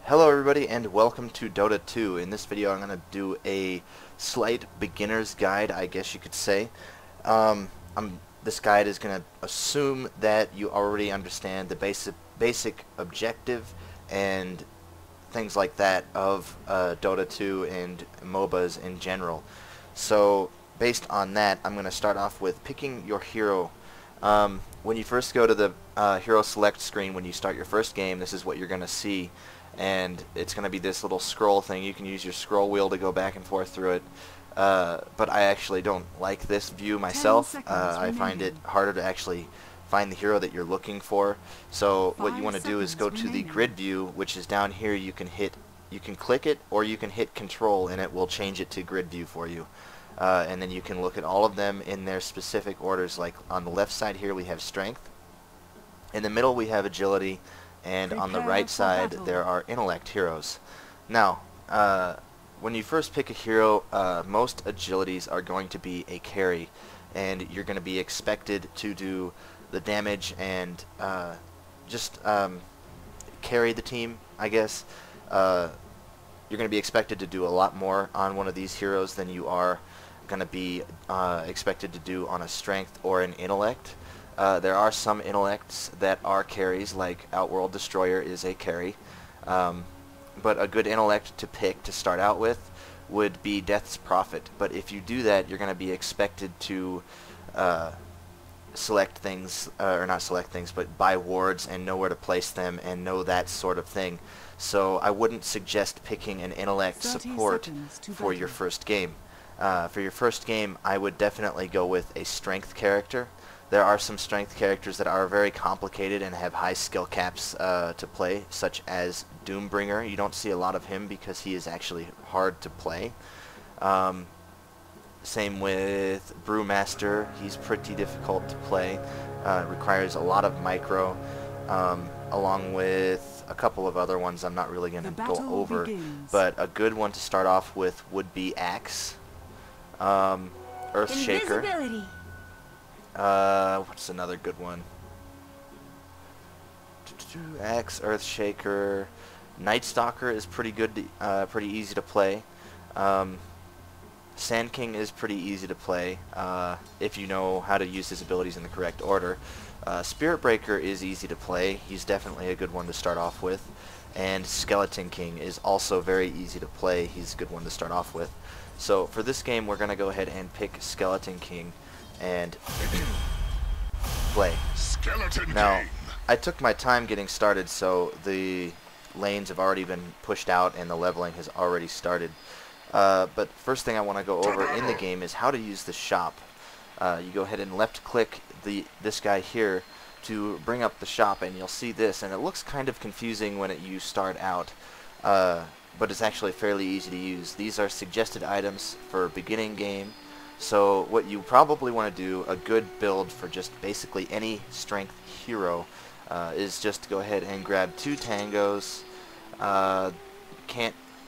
Hello everybody and welcome to Dota 2. In this video I'm going to do a slight beginner's guide, I guess you could say. This guide is going to assume that you already understand the basic objective and things like that of Dota 2 and MOBAs in general. So based on that, I'm going to start off with picking your hero. When you first go to the hero select screen when you start your first game, this is what you're going to see. And it's going to be this little scroll thing. You can use your scroll wheel to go back and forth through it. But I actually don't like this view myself. I find it harder to actually find the hero that you're looking for. So what you want to do is go to the grid view, which is down here. You can click it, or you can hit control and it will change it to grid view for you. And then you can look at all of them in their specific orders. Like on the left side here we have strength. In the middle we have agility. And on the right side there are intellect heroes. Now, when you first pick a hero, most agilities are going to be a carry, and you're going to be expected to do the damage and just carry the team, I guess. You're going to be expected to do a lot more on one of these heroes than you are going to be expected to do on a strength or an intellect. There are some intellects that are carries, like Outworld Destroyer is a carry, but a good intellect to pick to start out with would be Death's Prophet. But if you do that, you're going to be expected to select things, or not select things, but buy wards and know where to place them and know that sort of thing. So I wouldn't suggest picking an intellect support for your first game. For your first game, I would definitely go with a strength character. There are some strength characters that are very complicated and have high skill caps to play, such as Doombringer. You don't see a lot of him because he is actually hard to play. Same with Brewmaster. He's pretty difficult to play. Requires a lot of micro, along with a couple of other ones I'm not really going to go over. But a good one to start off with would be Axe, Earthshaker. What's another good one? Axe, Earthshaker, Nightstalker is pretty good, pretty easy to play. Sand King is pretty easy to play if you know how to use his abilities in the correct order. Spirit Breaker is easy to play. He's definitely a good one to start off with. And Skeleton King is also very easy to play. He's a good one to start off with. So for this game, we're going to go ahead and pick Skeleton King and play. Now, I took my time getting started, so the lanes have already been pushed out and the leveling has already started. But first thing I want to go over in the game is how to use the shop. You go ahead and left click this guy here to bring up the shop, and you'll see this, and it looks kind of confusing when you start out, but it's actually fairly easy to use. These are suggested items for beginning game. So what you probably want to do, a good build for just basically any strength hero, is just to go ahead and grab 2 tangos.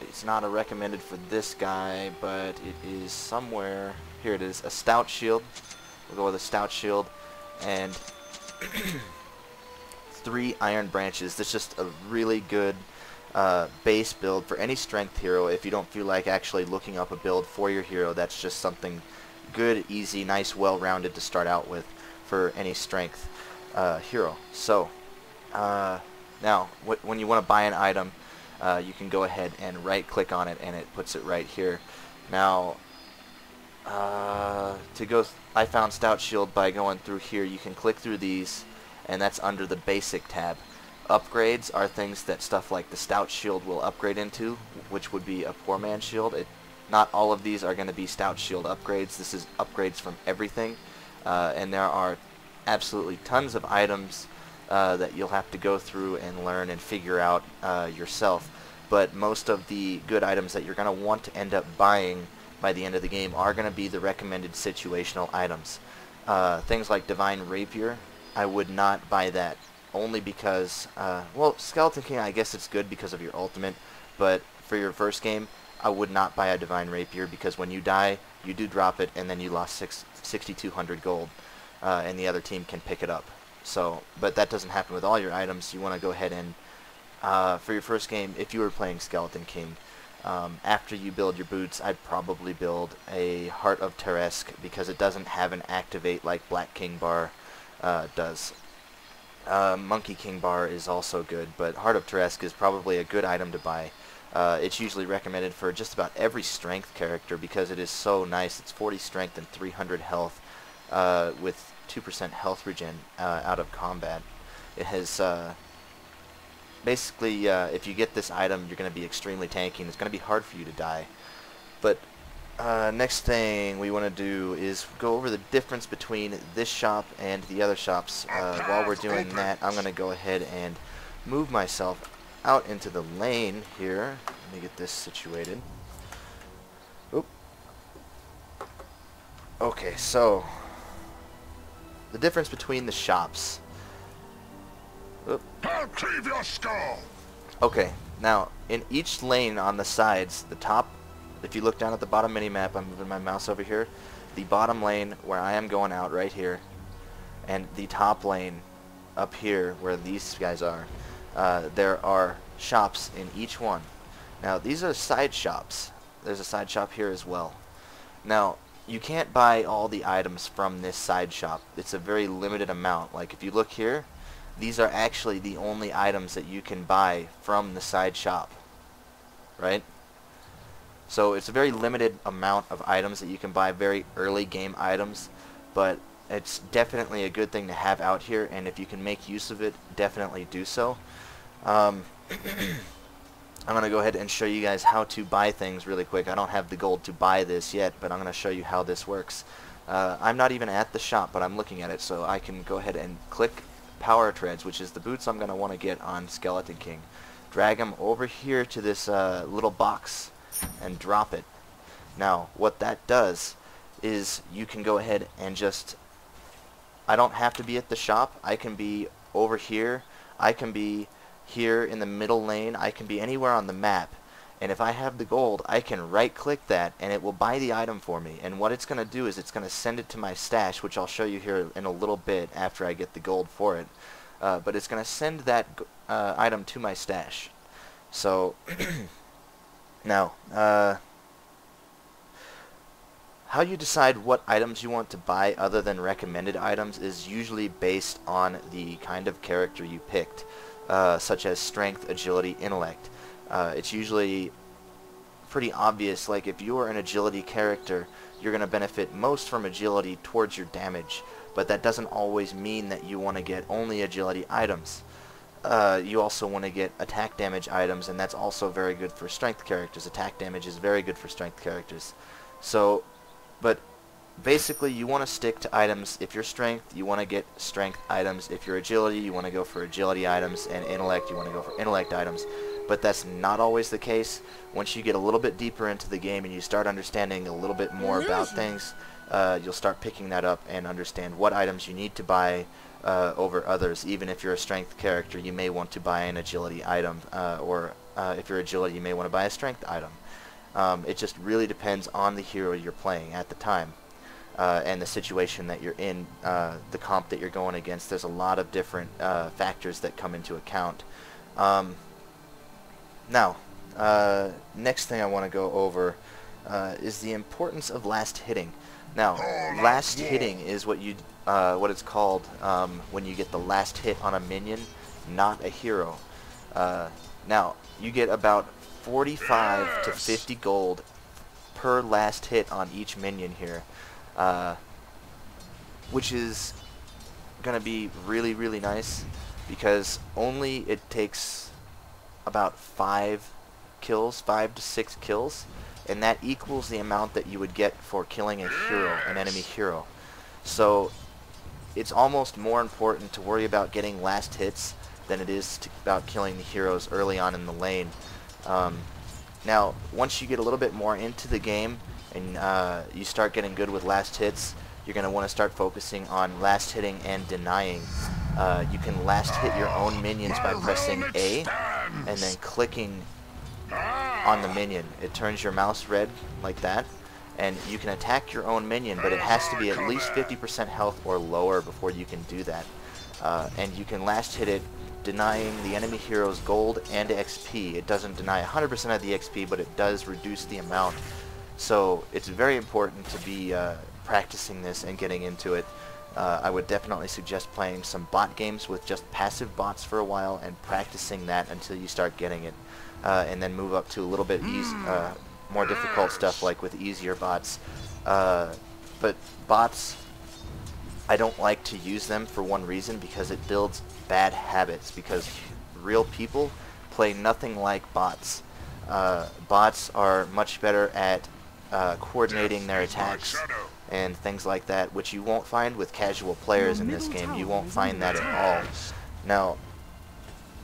It's not a recommended for this guy, but it is somewhere. Here it is, a stout shield. We'll go with a stout shield and 3 iron branches. This is just a really good base build for any strength hero. If you don't feel like actually looking up a build for your hero, that's just something good, easy, nice, well-rounded to start out with for any strength hero. So now when you want to buy an item, you can go ahead and right click on it and it puts it right here. Now I found Stout Shield by going through here. You can click through these, and that's under the basic tab. Upgrades are things that stuff like the Stout Shield will upgrade into, which would be a Poor Man Shield. Not all of these are going to be Stout Shield upgrades. This is upgrades from everything, and there are absolutely tons of items that you'll have to go through and learn and figure out yourself. But most of the good items that you're going to want to end up buying by the end of the game are going to be the recommended situational items. Things like Divine Rapier, I would not buy that. Only because, well, Skeleton King, I guess it's good because of your ultimate, but for your first game, I would not buy a Divine Rapier because when you die, you do drop it, and then you lost 6,200 gold, and the other team can pick it up. So, but that doesn't happen with all your items. You want to go ahead and for your first game, if you were playing Skeleton King, after you build your boots, I'd probably build a Heart of Teresk because it doesn't have an activate like Black King Bar does. Monkey King Bar is also good, but Heart of Teresk is probably a good item to buy. It's usually recommended for just about every strength character because it is so nice. It's 40 strength and 300 health with 2% health regen out of combat. It has basically, if you get this item, you're going to be extremely tanky, and it's going to be hard for you to die. But next thing we want to do is go over the difference between this shop and the other shops. While we're doing that, I'm going to go ahead and move myself out into the lane here. Let me get this situated. Oop. Okay, so the difference between the shops. Oop. I'll cleave your skull. Okay, now in each lane on the sides, the top, if you look down at the bottom mini-map, I'm moving my mouse over here, the bottom lane where I am going out right here, and the top lane up here where these guys are, there are shops in each one. Now these are side shops. There's a side shop here as well. Now you can't buy all the items from this side shop. It's a very limited amount. Like if you look here, these are actually the only items that you can buy from the side shop, right? So it's a very limited amount of items that you can buy, very early game items, but it's definitely a good thing to have out here, and if you can make use of it, definitely do so. I'm going to go ahead and show you guys how to buy things really quick. I don't have the gold to buy this yet, but I'm going to show you how this works. I'm not even at the shop, but I'm looking at it, so I can go ahead and click Power Treads, which is the boots I'm going to want to get on Skeleton King. Drag them over here to this little box and drop it. Now, what that does is you can go ahead and just, I don't have to be at the shop. I can be over here. I can be here in the middle lane. I can be anywhere on the map. And if I have the gold, I can right-click that, and it will buy the item for me. And what it's going to do is it's going to send it to my stash, which I'll show you here in a little bit after I get the gold for it. But it's going to send that item to my stash. So, now, how you decide what items you want to buy other than recommended items is usually based on the kind of character you picked, such as strength, agility, intellect. It's usually pretty obvious, like if you're an agility character, you're going to benefit most from agility towards your damage, but that doesn't always mean that you want to get only agility items. You also want to get attack damage items, and that's also very good for strength characters. Attack damage is very good for strength characters. So, but basically you want to stick to items. If you're strength, you want to get strength items. If you're agility, you want to go for agility items, and intellect, you want to go for intellect items. But that's not always the case. Once you get a little bit deeper into the game and you start understanding a little bit more about things, you'll start picking that up and understand what items you need to buy over others. Even if you're a strength character, you may want to buy an agility item, or if you're agility, you may want to buy a strength item. It just really depends on the hero you're playing at the time, and the situation that you're in, the comp that you're going against. There's a lot of different factors that come into account. Now, next thing I want to go over is the importance of last hitting. Now, last hitting is what it's called when you get the last hit on a minion, not a hero. Now, you get about 45 to 50 gold per last hit on each minion here, which is going to be really, really nice because only it takes about 5 to 6 kills, and that equals the amount that you would get for killing a hero, an enemy hero. So it's almost more important to worry about getting last hits than it is about killing the heroes early on in the lane. Now, once you get a little bit more into the game and you start getting good with last hits, you're going to want to start focusing on last hitting and denying. You can last hit your own minions by pressing A and then clicking on the minion. It turns your mouse red like that, and you can attack your own minion, but it has to be at least 50% health or lower before you can do that. And you can last hit it denying the enemy heroes gold and XP. It doesn't deny 100% of the XP, but it does reduce the amount. So it's very important to be practicing this and getting into it. I would definitely suggest playing some bot games with just passive bots for a while and practicing that until you start getting it. And then move up to a little bit more difficult stuff like with easier bots. But bots, I don't like to use them for one reason, because it builds bad habits, because real people play nothing like bots. Bots are much better at coordinating their attacks and things like that, which you won't find with casual players in this game. You won't find that at all. Now,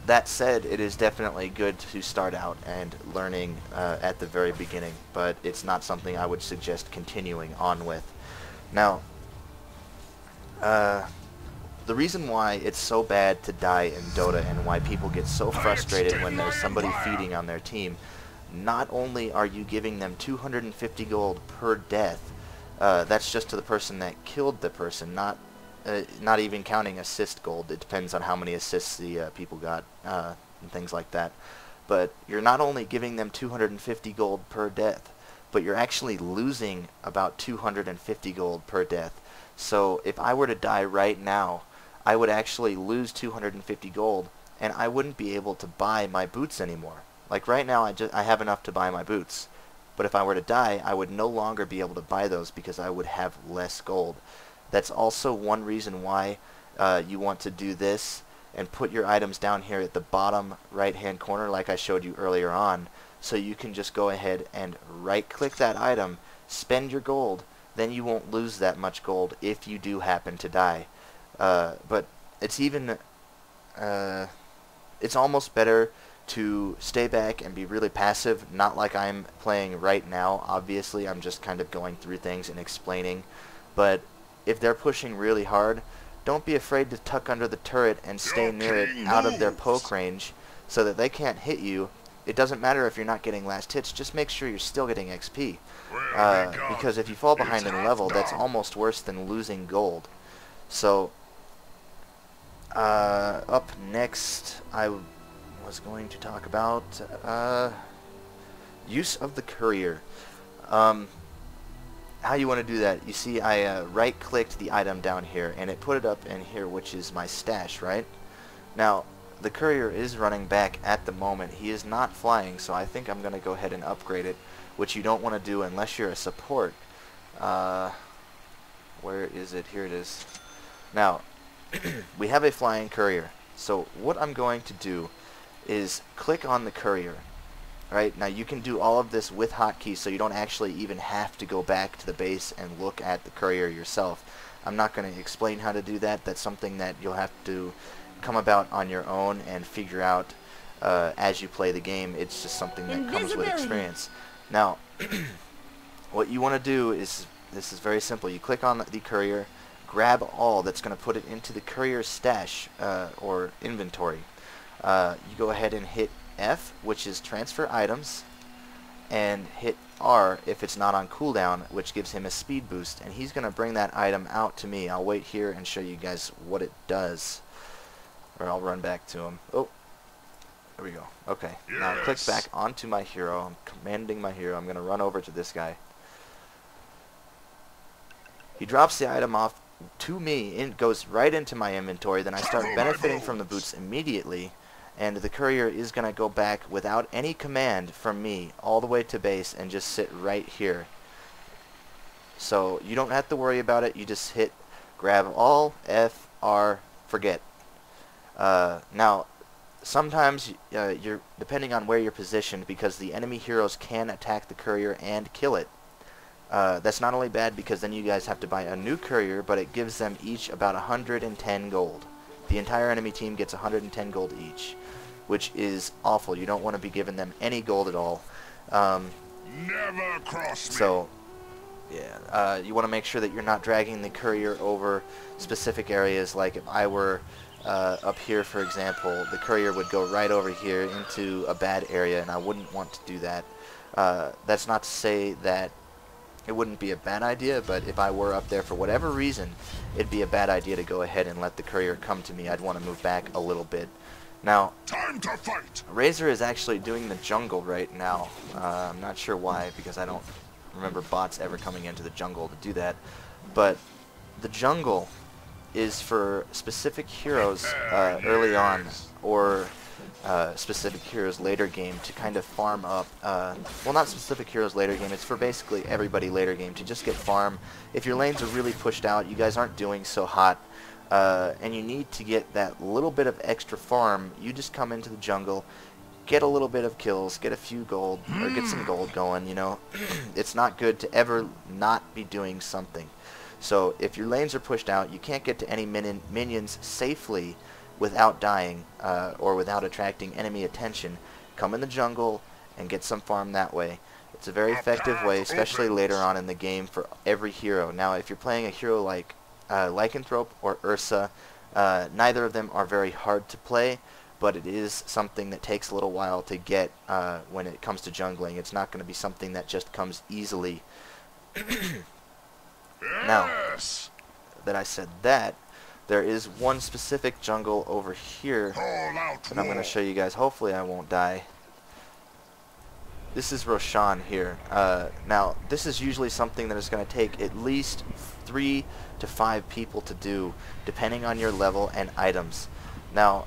that said, it is definitely good to start out and learning at the very beginning, but it's not something I would suggest continuing on with. Now, the reason why it's so bad to die in Dota and why people get so frustrated when there's somebody feeding on their team, not only are you giving them 250 gold per death, that's just to the person that killed the person, not even counting assist gold. It depends on how many assists the people got and things like that. But you're not only giving them 250 gold per death, but you're actually losing about 250 gold per death. So if I were to die right now, I would actually lose 250 gold, and I wouldn't be able to buy my boots anymore. Like right now, I have enough to buy my boots. But if I were to die, I would no longer be able to buy those because I would have less gold. That's also one reason why you want to do this and put your items down here at the bottom right hand corner like I showed you earlier on, so you can just go ahead and right click that item, spend your gold, then you won't lose that much gold if you do happen to die. But it's even it's almost better to stay back and be really passive, not like I'm playing right now. Obviously, I'm just kind of going through things and explaining. But if they're pushing really hard, don't be afraid to tuck under the turret and stay near it out of their poke range so that they can't hit you. It doesn't matter if you're not getting last hits, just make sure you're still getting XP. Because if you fall behind in level, that's almost worse than losing gold. So, up next, I was going to talk about use of the Courier. How you want to do that, you see I right-clicked the item down here, and it put it up in here, which is my stash, right? Now, the Courier is running back at the moment. He is not flying, so I think I'm going to go ahead and upgrade it, which you don't want to do unless you're a support. Where is it? Here it is. Now, we have a flying Courier. So what I'm going to do is click on the Courier. Right? Now you can do all of this with hotkeys, so you don't actually even have to go back to the base and look at the Courier yourself. I'm not going to explain how to do that. That's something that you'll have to come about on your own and figure out as you play the game. It's just something that comes with experience. Now, what you want to do is, this is very simple. You click on the Courier, grab all. That's going to put it into the Courier stash or inventory. You go ahead and hit F, which is transfer items, and hit R if it's not on cooldown, which gives him a speed boost, and he's going to bring that item out to me. I'll wait here and show you guys what it does, or I'll run back to him. Oh, there we go. Okay, yes. Now click back onto my hero. I'm commanding my hero. I'm going to run over to this guy. He drops the item off to me, it goes right into my inventory, then I start benefiting from the boots immediately. And the Courier is going to go back without any command from me all the way to base and just sit right here. So you don't have to worry about it. You just hit grab all, F, R, forget. Now, sometimes you're depending on where you're positioned, because the enemy heroes can attack the Courier and kill it. That's not only bad because then you guys have to buy a new Courier, but it gives them each about 110 gold. The entire enemy team gets 110 gold each, which is awful. You don't want to be giving them any gold at all. Never cross me. So, yeah, you want to make sure that you're not dragging the Courier over specific areas. Like if I were up here, for example, the Courier would go right over here into a bad area, and I wouldn't want to do that. That's not to say that it wouldn't be a bad idea, but if I were up there for whatever reason, it'd be a bad idea to go ahead and let the Courier come to me. I'd want to move back a little bit. Now, Time to fight. Razor is actually doing the jungle right now. I'm not sure why, because I don't remember bots ever coming into the jungle to do that. But the jungle is for specific heroes early on, or specific heroes later game to kind of farm up. Well, not specific heroes later game, it's for basically everybody later game to just get farm. If your lanes are really pushed out, you guys aren't doing so hot, and you need to get that little bit of extra farm, you just come into the jungle, get a little bit of kills, get a few gold, or get some gold going, you know. It's not good to ever not be doing something. So if your lanes are pushed out, you can't get to any minions safely without dying, or without attracting enemy attention. Come in the jungle and get some farm that way. It's a very effective way, especially later on in the game, for every hero. Now, if you're playing a hero like Lycanthrope or Ursa, neither of them are very hard to play, but it is something that takes a little while to get when it comes to jungling. It's not going to be something that just comes easily. Now, that I said that, there is one specific jungle over here that I'm going to show you guys. Hopefully I won't die. This is Roshan here. Now, this is usually something that is going to take at least 3 to 5 people to do, depending on your level and items. Now,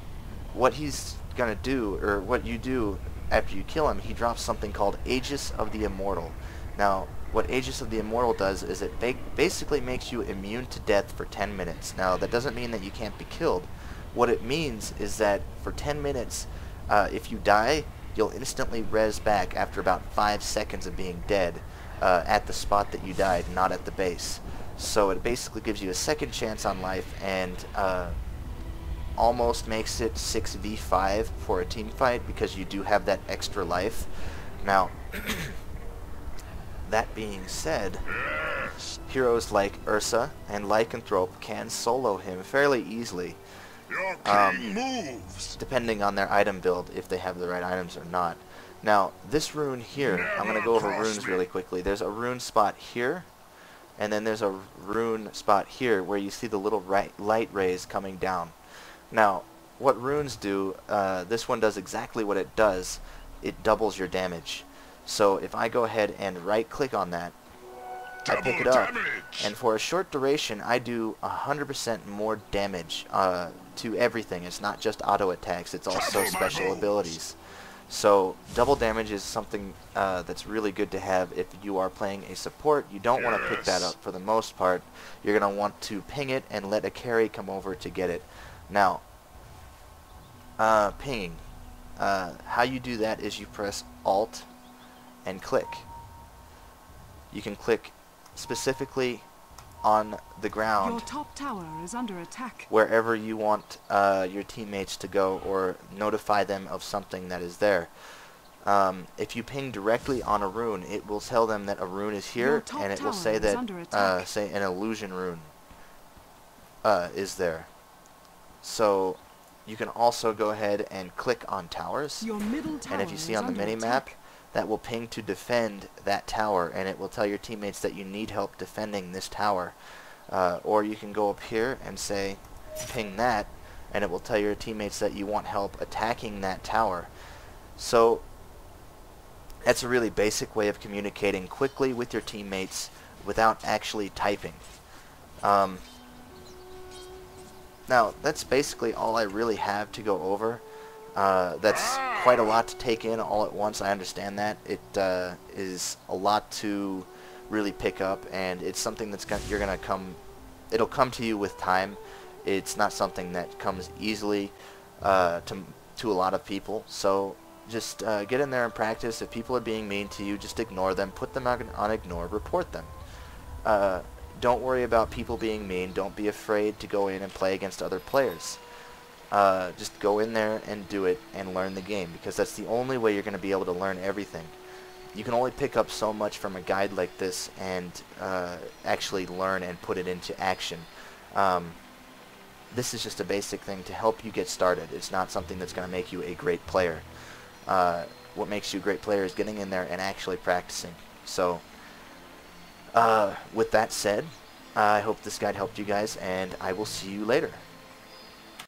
what he's going to do, or what you do after you kill him, he drops something called Aegis of the Immortal. Now, what Aegis of the Immortal does is it basically makes you immune to death for 10 minutes. Now, that doesn't mean that you can't be killed. What it means is that for 10 minutes, if you die, you'll instantly res back after about 5 seconds of being dead at the spot that you died, not at the base. So it basically gives you a second chance on life, and almost makes it 6v5 for a team fight, because you do have that extra life. Now, that being said, heroes like Ursa and Lycanthrope can solo him fairly easily, Your king moves. depending on their item build, if they have the right items or not. Now, this rune here, I'm going to go over runes really quickly. There's a rune spot here, and then there's a rune spot here where you see the little light rays coming down. Now, what runes do, this one does exactly what it does. It doubles your damage. So if I go ahead and right click on that, I pick it up, and for a short duration I do 100% more damage to everything. It's not just auto attacks, it's also special abilities. So double damage is something that's really good to have if you are playing a support. You don't want to pick that up for the most part. You're going to want to ping it and let a carry come over to get it. Now, pinging. How you do that is you press Alt and click. You can click specifically on the ground. Your top tower is under attack. Wherever you want your teammates to go, or notify them of something that is there. If you ping directly on a rune, it will tell them that a rune is here, and it will say that say an illusion rune is there. So you can also go ahead and click on towers, Your middle tower and if you see is on the under mini-map, attack. that will ping to defend that tower, and it will tell your teammates that you need help defending this tower. Or you can go up here and say ping that, and it will tell your teammates that you want help attacking that tower. So that's a really basic way of communicating quickly with your teammates without actually typing. Now, that's basically all I really have to go over. That's quite a lot to take in all at once. I understand that. It is a lot to really pick up, and it's something that's it'll come to you with time. It's not something that comes easily to a lot of people. So just get in there and practice. If people are being mean to you, just ignore them. Put them on ignore. Report them. Don't worry about people being mean. Don't be afraid to go in and play against other players. Just go in there and do it and learn the game, because that's the only way you're going to be able to learn everything. You can only pick up so much from a guide like this and actually learn and put it into action. This is just a basic thing to help you get started. It's not something that's going to make you a great player. What makes you a great player is getting in there and actually practicing. So, with that said, I hope this guide helped you guys, and I will see you later.